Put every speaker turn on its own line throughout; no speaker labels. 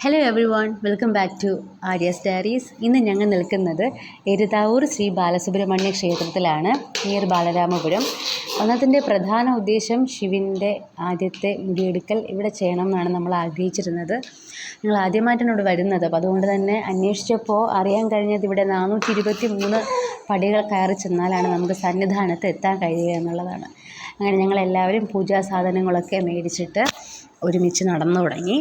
Hello everyone, welcome back to Arya's diaries. ഇന്ന് ഞങ്ങൾ നിൽക്കുന്നത് എരുതാവൂർ ശ്രീ ബാലസുബ്രഹ്മണ്യ ക്ഷേത്രത്തിലാണ്, നിയർ ബാലരാമപുരം. അതിൻ്റെ പ്രധാന ഉദ്ദേശം ശിവൻ്റെ ആദ്യത്തെ മുടിയെടുക്കൽ ഇവിടെ ചെയ്യണം എന്നാണ് നമ്മൾ ആഗ്രഹിച്ചിരുന്നത്. ഞങ്ങൾ ആദ്യമായിട്ടാണ് ഇവിടെ വരുന്നത്. അപ്പോൾ അതുകൊണ്ട് തന്നെ അന്വേഷിച്ചപ്പോൾ അറിയാൻ കഴിഞ്ഞത് ഇവിടെ 423 പടികൾ കയറി ചെന്നാലാണ് നമുക്ക് സന്നിധാനത്ത് എത്താൻ കഴിയുക എന്നുള്ളതാണ്. അങ്ങനെ ഞങ്ങളെല്ലാവരും പൂജാ സാധനങ്ങളൊക്കെ മേടിച്ചിട്ട് ഒരുമിച്ച് നടന്നു തുടങ്ങി.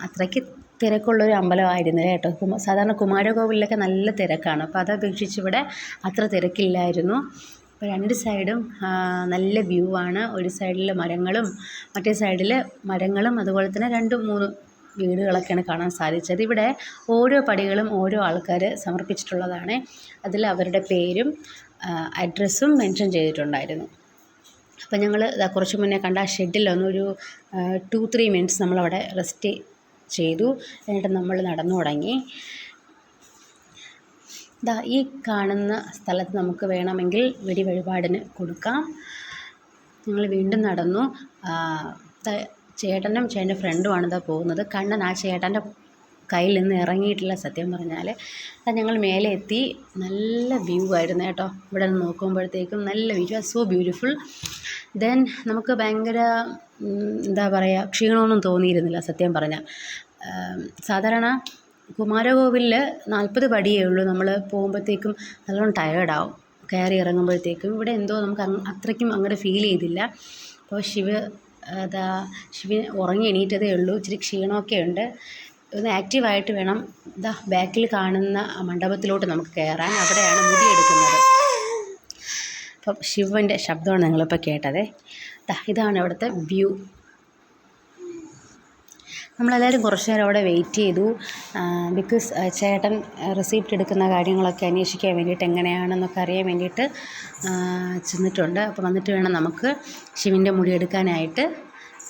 അത്രയ്ക്ക് തിരക്കുള്ളൊരു അമ്പലമായിരുന്നില്ല കേട്ടോ. സാധാരണ കുമാരകോവിലൊക്കെ നല്ല തിരക്കാണ്, അപ്പോൾ അതപേക്ഷിച്ച് ഇവിടെ അത്ര തിരക്കില്ലായിരുന്നു. അപ്പോൾ രണ്ട് സൈഡും നല്ല വ്യൂ ആണ്. ഒരു സൈഡിൽ മരങ്ങളും മറ്റേ സൈഡിൽ മരങ്ങളും അതുപോലെ തന്നെ 2-3 വീടുകളൊക്കെയാണ് കാണാൻ സാധിച്ചത്. ഇവിടെ ഓരോ പടികളും ഓരോ ആൾക്കാർ സമർപ്പിച്ചിട്ടുള്ളതാണ്. അതിൽ അവരുടെ പേരും അഡ്രസ്സും മെൻഷൻ ചെയ്തിട്ടുണ്ടായിരുന്നു. അപ്പോൾ ഞങ്ങൾ കുറച്ച് മുന്നേ കണ്ട ആ ഷെഡിലൊന്നൊരു 2-3 മിനിറ്റ്സ് നമ്മളവിടെ റെസ്റ്റ് ചെയ്തു. എന്നിട്ട് നമ്മൾ നടന്നു തുടങ്ങി. ഈ കാണുന്ന സ്ഥലത്ത് നമുക്ക് വേണമെങ്കിൽ വഴിപാടിന് കൊടുക്കാം. ഞങ്ങൾ വീണ്ടും നടന്നു. ചേട്ടനും ചേട്ടൻ്റെ ഫ്രണ്ടുമാണ് പോകുന്നത്. കണ്ണൻ ആ ചേട്ടൻ്റെ കയ്യിൽ നിന്ന് ഇറങ്ങിയിട്ടില്ല സത്യം പറഞ്ഞാൽ. ഞങ്ങൾ മേലെ എത്തി. നല്ല വ്യൂ ആയിരുന്നു കേട്ടോ. ഇവിടെ നിന്ന് നോക്കുമ്പോഴത്തേക്കും നല്ല വ്യൂ, സോ ബ്യൂട്ടിഫുൾ. ദെൻ നമുക്ക് ഭയങ്കര എന്താ പറയുക, ക്ഷീണമൊന്നും തോന്നിയിരുന്നില്ല സത്യം പറഞ്ഞാൽ. സാധാരണ കുമാരകോവിലിൽ 40 പടിയേ ഉള്ളൂ. നമ്മൾ പോകുമ്പോഴത്തേക്കും നല്ലോണം ടയേർഡാവും കയറി ഇറങ്ങുമ്പോഴത്തേക്കും. ഇവിടെ എന്തോ നമുക്ക് അത്രയ്ക്കും അങ്ങോട്ട് ഫീൽ ചെയ്തില്ല. അപ്പോൾ ശിവൻ ഉറങ്ങി എണീറ്റതേ ഉള്ളൂ. ഇച്ചിരി ക്ഷീണമൊക്കെ ഉണ്ട്. ഒന്ന് ആക്റ്റീവായിട്ട് വേണം ബാക്കിൽ കാണുന്ന മണ്ഡപത്തിലോട്ട് നമുക്ക് കയറാൻ. അവിടെയാണ് മുടിയെടുക്കുന്നത്. അപ്പം ശിവൻ്റെ ശബ്ദമാണ് നിങ്ങളിപ്പോൾ കേട്ടത്. ഇതാണ് ഇവിടുത്തെ വ്യൂ. നമ്മളെല്ലാവരും കുറച്ച് നേരം അവിടെ വെയിറ്റ് ചെയ്തു. ബിക്കോസ് ചേട്ടൻ റെസിപ്റ്റ് എടുക്കുന്ന കാര്യങ്ങളൊക്കെ അന്വേഷിക്കാൻ വേണ്ടിയിട്ട്, എങ്ങനെയാണെന്നൊക്കെ അറിയാൻ വേണ്ടിയിട്ട് ചെന്നിട്ടുണ്ട്. അപ്പോൾ വന്നിട്ട് വേണം നമുക്ക് ശിവൻ്റെ മുടിയെടുക്കാനായിട്ട്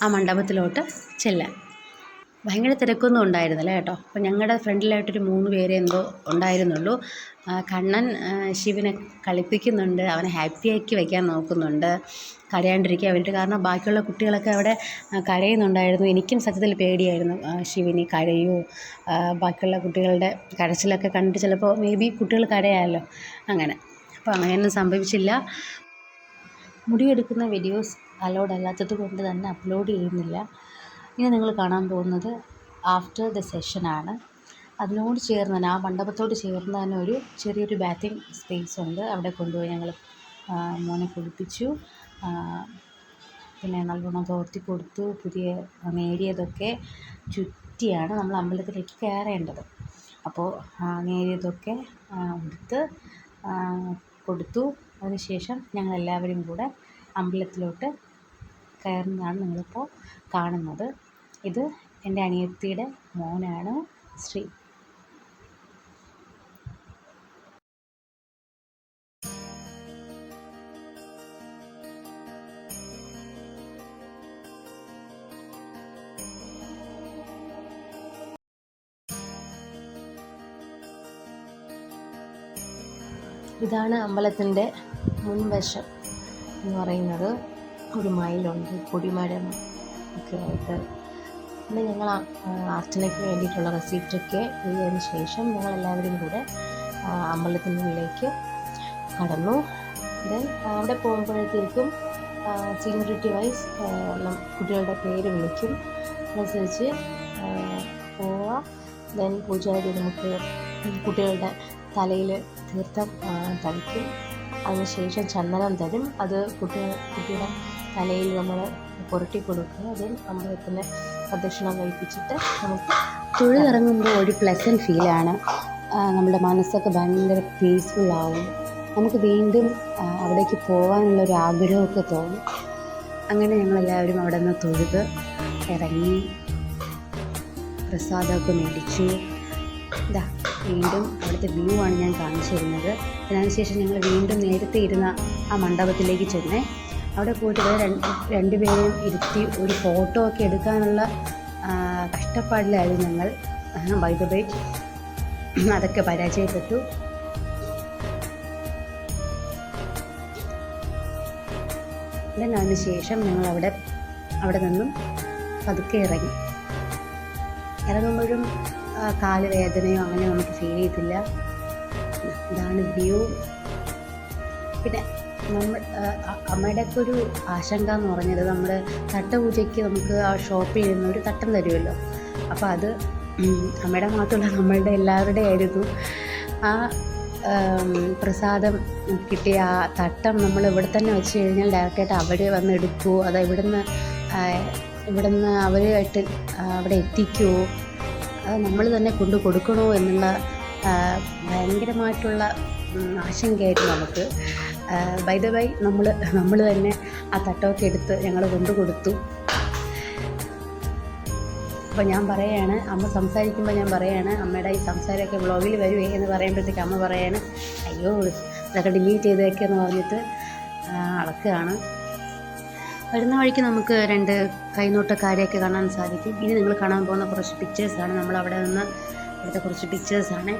ആ മണ്ഡപത്തിലോട്ട് ചെല്ലാൻ. ഭയങ്കര തിരക്കൊന്നും ഉണ്ടായിരുന്നില്ല കേട്ടോ. അപ്പോൾ ഞങ്ങളുടെ ഫ്രണ്ടിലായിട്ടൊരു 3 പേരെ എന്തോ ഉണ്ടായിരുന്നുള്ളൂ. കണ്ണൻ ശിവനെ കളിപ്പിക്കുന്നുണ്ട്, അവനെ ഹാപ്പിയാക്കി വയ്ക്കാൻ നോക്കുന്നുണ്ട്, കരയാണ്ടിരിക്കാൻ വേണ്ടിയിട്ട്. കാരണം ബാക്കിയുള്ള കുട്ടികളൊക്കെ അവിടെ കരയുന്നുണ്ടായിരുന്നു. എനിക്കും സത്യത്തിൽ പേടിയായിരുന്നു, ശിവന് കരയോ, ബാക്കിയുള്ള കുട്ടികളുടെ കരച്ചിലൊക്കെ കണ്ടിട്ട് ചിലപ്പോൾ കുട്ടികൾ കരയാമല്ലോ, അങ്ങനെ. അപ്പോൾ അങ്ങനെയൊന്നും സംഭവിച്ചില്ല. മുടിയെടുക്കുന്ന വീഡിയോസ് അലൗഡ് അല്ലാത്തത് കൊണ്ട് തന്നെ അപ്ലോഡ് ചെയ്യുന്നില്ല. ഇനി നിങ്ങൾ കാണാൻ പോകുന്നത് ആഫ്റ്റർ ദ സെഷനാണ്. അതിനോട് ചേർന്ന് തന്നെ, ആ മണ്ഡപത്തോട് ചേർന്ന് തന്നെ ഒരു ചെറിയൊരു ബാത്തിങ് സ്പേസ് ഉണ്ട്. അവിടെ കൊണ്ടുപോയി ഞങ്ങൾ മോനെ കുളിപ്പിച്ചു. പിന്നെ നല്ലോണം തോർത്തി കൊടുത്തു. പുതിയ നേരിയതൊക്കെ ചുറ്റിയാണ് നമ്മൾ അമ്പലത്തിലേക്ക് കയറേണ്ടത്. അപ്പോൾ നേരിയതൊക്കെ എടുത്ത് കൊടുത്തു. അതിനുശേഷം ഞങ്ങളെല്ലാവരും കൂടെ അമ്പലത്തിലോട്ട് കയറുന്നതാണ് നിങ്ങളിപ്പോൾ കാണുന്നത്. ഇത് എൻ്റെ അനിയത്തിയുടെ മോനാണ്, ശ്രീ. ഇതാണ് അമ്പലത്തിൻ്റെ മുൻവശം എന്ന് പറയുന്നത്. ഒരു മയിലുണ്ട്, കൊടിമരം ഒക്കെ ആയിട്ട്. പിന്നെ ഞങ്ങൾ അർച്ചനയ്ക്ക് വേണ്ടിയിട്ടുള്ള റെസിപ്റ്റൊക്കെ എഴുതിയതിന് ശേഷം ഞങ്ങളെല്ലാവരും കൂടെ അമ്പലത്തിനുള്ളിലേക്ക് കടന്നു. ദെൻ അവിടെ പോകുമ്പോഴത്തേക്കും സീനിയോറിറ്റി വൈസ് കുട്ടികളുടെ പേര് വിളിക്കും, അതനുസരിച്ച് പോവാം. ദെൻ പൂജാരി നമുക്ക് കുട്ടികളുടെ തലയിൽ തീർത്ഥം തളിക്കും. അതിനുശേഷം ചന്ദനം തരും. അത് കുട്ടിയുടെ തലയിൽ നമ്മൾ പുരട്ടി കൊടുക്കുക. അതിൽ അമ്പലത്തിന് പ്രദക്ഷിണം കഴിപ്പിച്ചിട്ട് നമുക്ക് തൊഴുതിറങ്ങുമ്പോൾ ഒരു പ്ലസൻറ്റ് ഫീലാണ്. നമ്മുടെ മനസ്സൊക്കെ ഭയങ്കര പീസ്ഫുള്ളാവും. നമുക്ക് വീണ്ടും അവിടേക്ക് പോകാനുള്ളൊരു ആഗ്രഹമൊക്കെ തോന്നും. അങ്ങനെ ഞങ്ങളെല്ലാവരും അവിടെ നിന്ന് തൊഴുത് ഇറങ്ങി പ്രസാദമൊക്കെ മേടിച്ചു. വീണ്ടും അവിടുത്തെ വ്യൂ ആണ് ഞാൻ കാണിച്ചു തരുന്നത്. അതിനുശേഷം ഞങ്ങൾ വീണ്ടും നേരത്തെ ഇരുന്ന ആ മണ്ഡപത്തിലേക്ക് ചെന്നേ. അവിടെ പോയിട്ട് രണ്ടുപേരെയും ഇരുത്തി ഒരു ഫോട്ടോ ഒക്കെ എടുക്കാനുള്ള കഷ്ടപ്പാടിലായിരുന്നു ഞങ്ങൾ. ബൈ ദ വേ അതൊക്കെ പരാജയപ്പെട്ടു. അതിനുശേഷം ഞങ്ങൾ അവിടെ നിന്നും പതുക്കെ ഇറങ്ങി. ഇറങ്ങുമ്പോഴും കാല് വേദനയോ അങ്ങനെ നമുക്ക് ഫീൽ ചെയ്തില്ല. ഇതാണ് വ്യൂ. പിന്നെ അമ്മയുടെയൊക്കെ ഒരു ആശങ്ക എന്ന് പറഞ്ഞത് നമ്മുടെ തട്ടപൂജയ്ക്ക് നമുക്ക് ആ ഷോപ്പിൽ നിന്ന് ഒരു തട്ടം തരുമല്ലോ, അപ്പോൾ അത് അമ്മയുടെ മാത്രമല്ല നമ്മളുടെ എല്ലാവരുടെ ആയിരുന്നു. ആ പ്രസാദം കിട്ടിയ ആ തട്ടം നമ്മൾ ഇവിടെ തന്നെ വെച്ച് കഴിഞ്ഞാൽ ഡയറക്റ്റായിട്ട് അവർ വന്ന് എടുക്കുമോ, അത് ഇവിടുന്ന് അവരുമായിട്ട് അവിടെ എത്തിക്കുമോ, അത് നമ്മൾ തന്നെ കൊണ്ടു കൊടുക്കണോ എന്നുള്ള ഭയങ്കരമായിട്ടുള്ള ആശങ്കയായിരുന്നു നമുക്ക്. ബൈ ദ വൈ നമ്മൾ തന്നെ ആ തട്ടമൊക്കെ എടുത്ത് ഞങ്ങൾ കൊണ്ടു കൊടുത്തു. അപ്പോൾ ഞാൻ പറയുകയാണ്, അമ്മ സംസാരിക്കുമ്പോൾ ഞാൻ പറയുകയാണ്, അമ്മയുടെ ഈ സംസാരമൊക്കെ വ്ളോഗിൽ വരുവേ എന്ന് പറയുമ്പോഴത്തേക്ക് അമ്മ പറയുകയാണ്, അയ്യോ ഇതൊക്കെ ഡിലീറ്റ് ചെയ്തേക്കെന്ന് പറഞ്ഞിട്ട് അളക്കുകയാണ്. വരുന്ന വഴിക്ക് നമുക്ക് 2 കൈനോട്ടക്കാരെയൊക്കെ കാണാൻ സാധിക്കും. ഇനി നിങ്ങൾ കാണാൻ പോകുന്ന കുറച്ച് പിക്ചേഴ്സാണ്, നമ്മളവിടെ നിന്ന് എടുത്ത കുറച്ച് പിക്ചേഴ്സാണ്.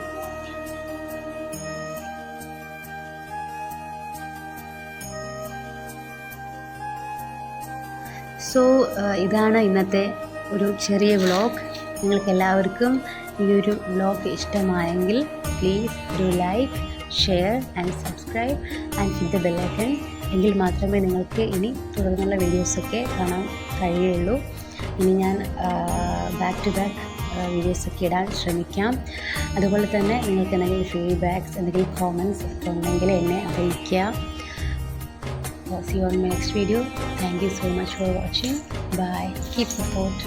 സോ ഇതാണ് ഇന്നത്തെ ഒരു ചെറിയ വ്ളോഗ്. നിങ്ങൾക്കെല്ലാവർക്കും ഈ ഒരു വ്ളോഗ് ഇഷ്ടമായെങ്കിൽ പ്ലീസ് ഒരു like, share and subscribe and hit the bell icon. എങ്കിൽ മാത്രമേ നിങ്ങൾക്ക് ഇനി തുടർന്നുള്ള വീഡിയോസൊക്കെ കാണാൻ കഴിയുള്ളൂ. ഇനി ഞാൻ ബാക്ക് ടു ബാക്ക് വീഡിയോസൊക്കെ ഇടാൻ ശ്രമിക്കാം. അതുപോലെ തന്നെ നിങ്ങൾക്ക് എന്തെങ്കിലും ഫീഡ്ബാക്ക്സ്, എന്തെങ്കിലും കോമൻറ്റ്സ് ഒക്കെ ഉണ്ടെങ്കിൽ എന്നെ അറിയിക്കുക. See you on my next video. Thank you so much for watching. Bye. Keep support.